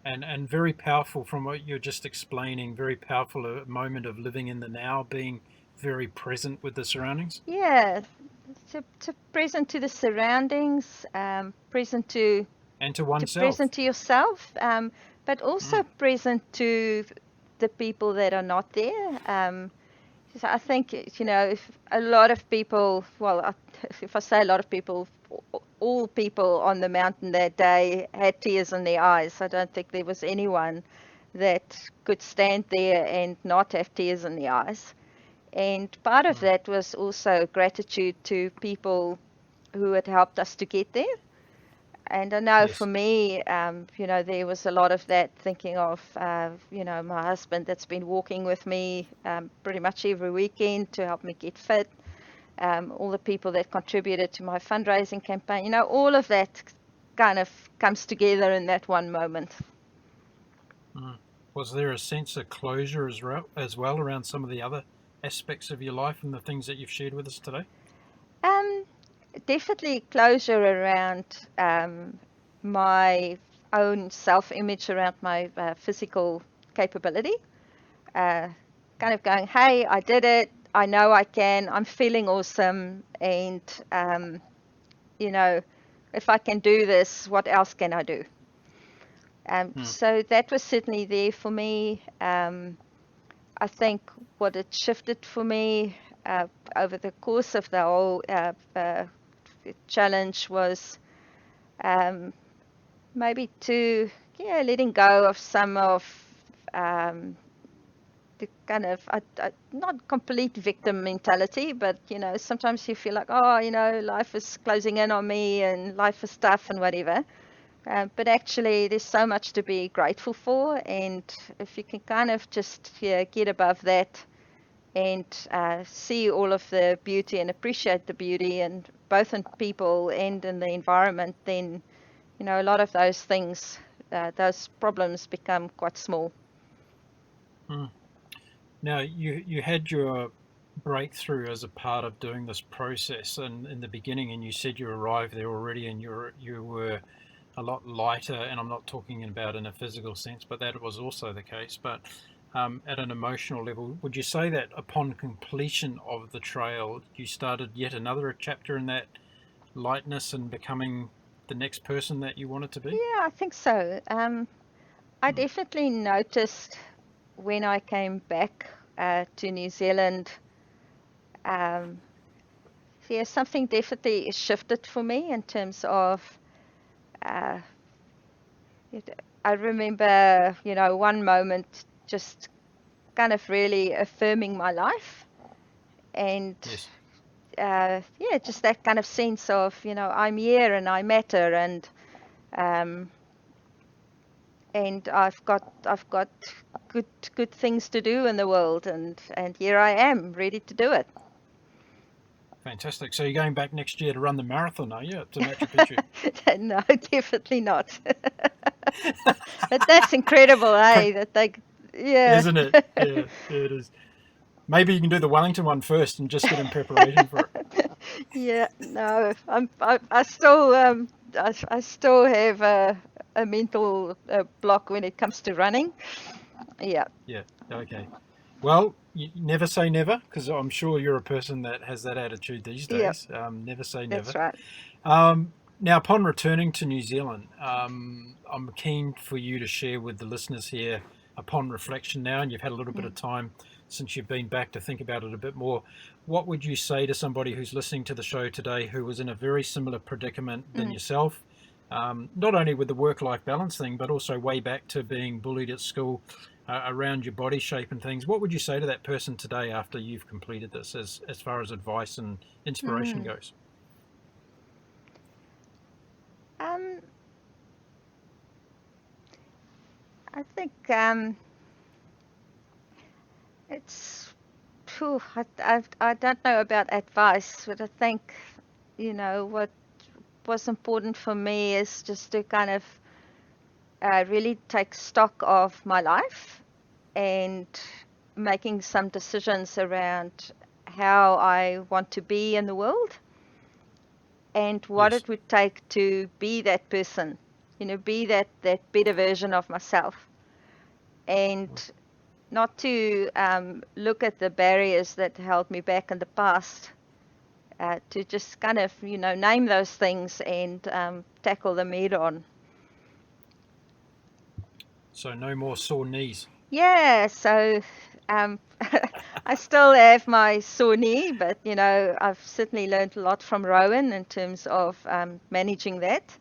And very powerful from what you're just explaining. Very powerful a moment of living in the now, being very present with the surroundings Yeah, to present to the surroundings, present and to to oneself. present to yourself, but Mm, also present to the people that are not there. So I think, if a lot of people, well, if I say a lot of people, all people on the mountain that day had tears in their eyes. I don't think there was anyone that could stand there and not have tears in their eyes. And part of mm. that was also gratitude to people who had helped us to get there. And I know for Yes. me, there was a lot of that thinking of, my husband that's been walking with me pretty much every weekend to help me get fit, all the people that contributed to my fundraising campaign, all of that kind of comes together in that one moment. Mm. Was there a sense of closure as well around some of the other aspects of your life and the things that you've shared with us today? Um, Definitely closure around my own self-image around my physical capability. Kind of going, hey, I did it. I know I can. I'm feeling awesome. And, if I can do this, what else can I do? So that was certainly there for me. I think what it shifted for me over the course of the whole challenge was maybe letting go of some of the kind of not complete victim mentality, but sometimes you feel like, life is closing in on me and life is tough and whatever. But actually, there's so much to be grateful for, and if you can kind of just get above that and see all of the beauty and appreciate the beauty, and both in people and in the environment, then a lot of those things, those problems become quite small. Now, you had your breakthrough as a part of doing this process, and in the beginning, and you said you arrived there already, and you were a lot lighter, and I'm not talking about in a physical sense, but that was also the case. But at an emotional level, would you say that upon completion of the trail, you started yet another chapter in that lightness and becoming the next person that you wanted to be? Yeah, I think so. I definitely noticed when I came back to New Zealand, something definitely shifted for me in terms of, I remember, one moment just kind of really affirming my life, and Yes. just that kind of sense of, I'm here and I matter, and I've got good things to do in the world, and here I am, ready to do it. Fantastic. So you're going back next year to run the marathon, are you, to Machu Picchu? No, definitely not. But that's incredible, eh? That they, yeah. Isn't it? Yeah, it is. Maybe you can do the Wellington one first and just get in preparation for it. Yeah, no, I still I still have a mental block when it comes to running. Yeah. Yeah. Okay. Well, you never say never, because I'm sure you're a person that has that attitude these Yeah, days. Never say never. that's right. Now, upon returning to New Zealand, I'm keen for you to share with the listeners here, upon reflection now, and you've had a little bit of time since you've been back to think about it a bit more. What would you say to somebody who's listening to the show today who was in a very similar predicament than yourself? Not only with the work-life balance thing, but also way back to being bullied at school around your body shape and things. What would you say to that person today after you've completed this, as far as advice and inspiration goes? Um, I think it's. Phew, I don't know about advice, but I think what was important for me is just to kind of really take stock of my life and making some decisions around how I want to be in the world and what Yes. it would take to be that person, be that better version of myself, and not to look at the barriers that held me back in the past, to just kind of, name those things and tackle them head on. So no more sore knees. Yeah, so I still have my sore knee, but I've certainly learned a lot from Rowan in terms of managing that.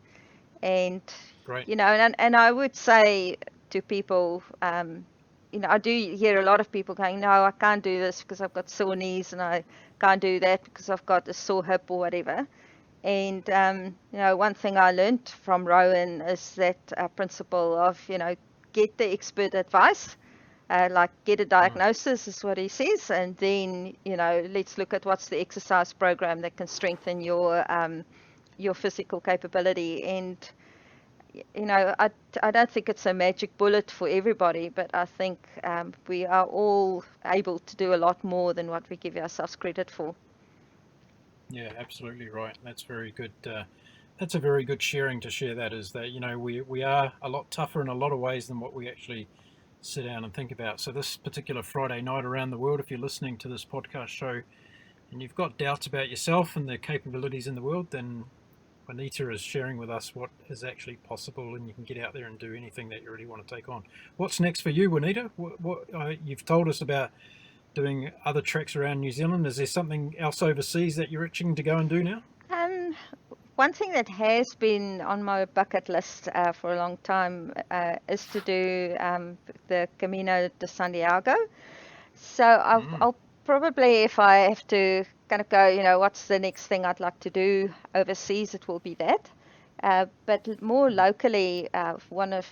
And Great. and I would say to people, I do hear a lot of people going, no, I can't do this because I've got sore knees, and I can't do that because I've got a sore hip or whatever. And one thing I learned from Rowan is that principle of get the expert advice. Like get a diagnosis is what he says, and then let's look at what's the exercise program that can strengthen your physical capability. And I don't think it's a magic bullet for everybody, but I think we are all able to do a lot more than what we give ourselves credit for. Yeah, absolutely right. That's very good. That's a very good sharing to share. That is that, we are a lot tougher in a lot of ways than what we actually sit down and think about. So this particular Friday night around the world, if you're listening to this podcast show and you've got doubts about yourself and the capabilities in the world, then Juanita is sharing with us what is actually possible, and you can get out there and do anything that you really want to take on. What's next for you, Juanita? What you've told us about doing other treks around New Zealand. Is there something else overseas that you're itching to go and do now? One thing that has been on my bucket list for a long time is to do the Camino de Santiago. So I'll probably, if I have to kind of go, what's the next thing I'd like to do overseas, it will be that. But more locally, one of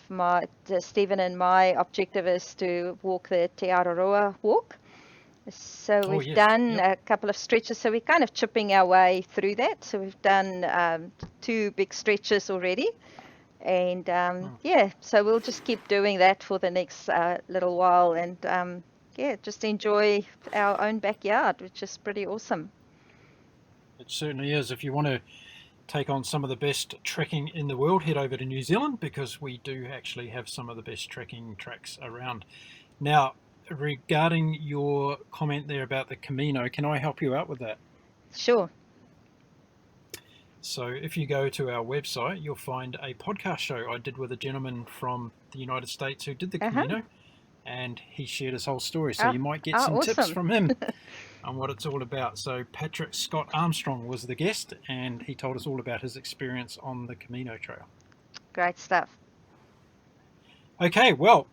Stephen and my objective is to walk the Te Araroa walk. So we've done a couple of stretches, so we're kind of chipping our way through that. So we've done 2 big stretches already. And so we'll just keep doing that for the next little while, and just enjoy our own backyard, which is pretty awesome. It certainly is. If you want to take on some of the best trekking in the world, head over to New Zealand, because we do actually have some of the best trekking tracks around. Now, regarding your comment there about the Camino, can I help you out with that? Sure. So if you go to our website, you'll find a podcast show I did with a gentleman from the United States who did the Camino, and he shared his whole story. So you might get some tips from him on what it's all about. So Patrick Scott Armstrong was the guest, and he told us all about his experience on the Camino Trail. Great stuff. Okay, well,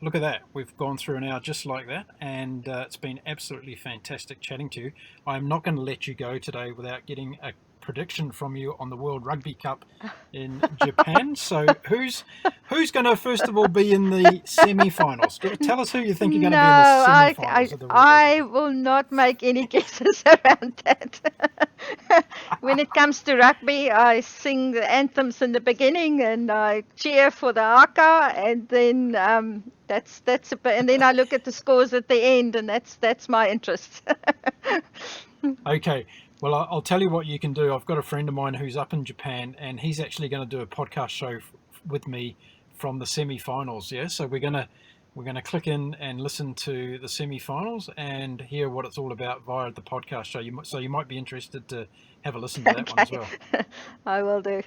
look at that. We've gone through an hour just like that, and it's been absolutely fantastic chatting to you. I'm not going to let you go today without getting a prediction from you on the World Rugby Cup in Japan. So who's going to first of all be in the semi-finals? Tell us who you think you're going to be in the semi-finals of the World I will not make any guesses around that. When it comes to rugby, I sing the anthems in the beginning and I cheer for the haka, and then that's a bit, and then I look at the scores at the end, and that's my interest. Okay. Well, I'll tell you what you can do. I've got a friend of mine who's up in Japan, and he's actually going to do a podcast show with me from the semi-finals. Yeah, so we're gonna click in and listen to the semi-finals and hear what it's all about via the podcast show. You might be interested to have a listen to that one as well. I will do.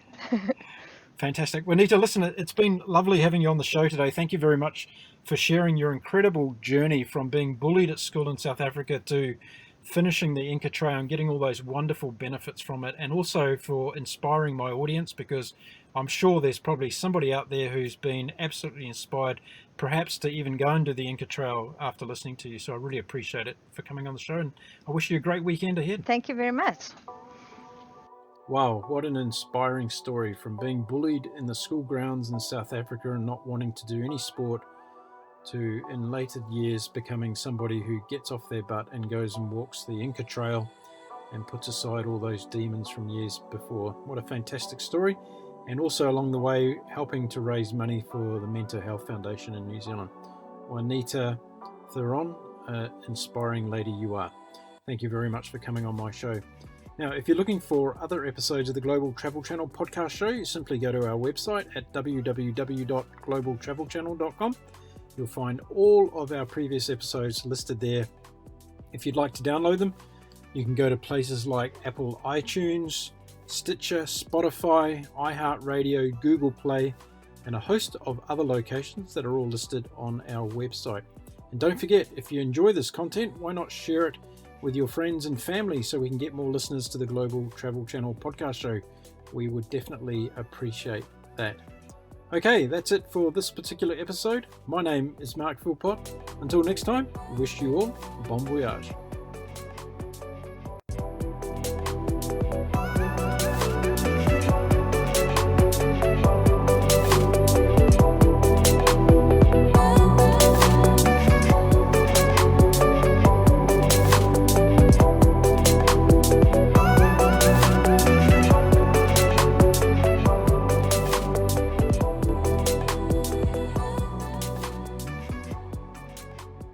Fantastic. Juanita, listen, it's been lovely having you on the show today. Thank you very much for sharing your incredible journey from being bullied at school in South Africa to finishing the Inca Trail and getting all those wonderful benefits from it, and also for inspiring my audience, because I'm sure there's probably somebody out there who's been absolutely inspired, perhaps to even go and do the Inca Trail after listening to you. So I really appreciate it for coming on the show, and I wish you a great weekend ahead. Thank you very much. Wow, what an inspiring story, from being bullied in the school grounds in South Africa and not wanting to do any sport, to in later years becoming somebody who gets off their butt and goes and walks the Inca Trail and puts aside all those demons from years before. What a fantastic story. And also along the way helping to raise money for the Mental Health Foundation in New Zealand. Juanita Theron, inspiring lady you are. Thank you very much for coming on my show. Now, if you're looking for other episodes of the Global Travel Channel podcast show, you simply go to our website at www.globaltravelchannel.com. You'll find all of our previous episodes listed there. If you'd like to download them, you can go to places like Apple iTunes, Stitcher, Spotify, iHeartRadio, Google Play, and a host of other locations that are all listed on our website. And don't forget, if you enjoy this content, why not share it with your friends and family so we can get more listeners to the Global Travel Channel podcast show. We would definitely appreciate that. Okay, that's it for this particular episode. My name is Mark Philpott. Until next time, I wish you all bon voyage.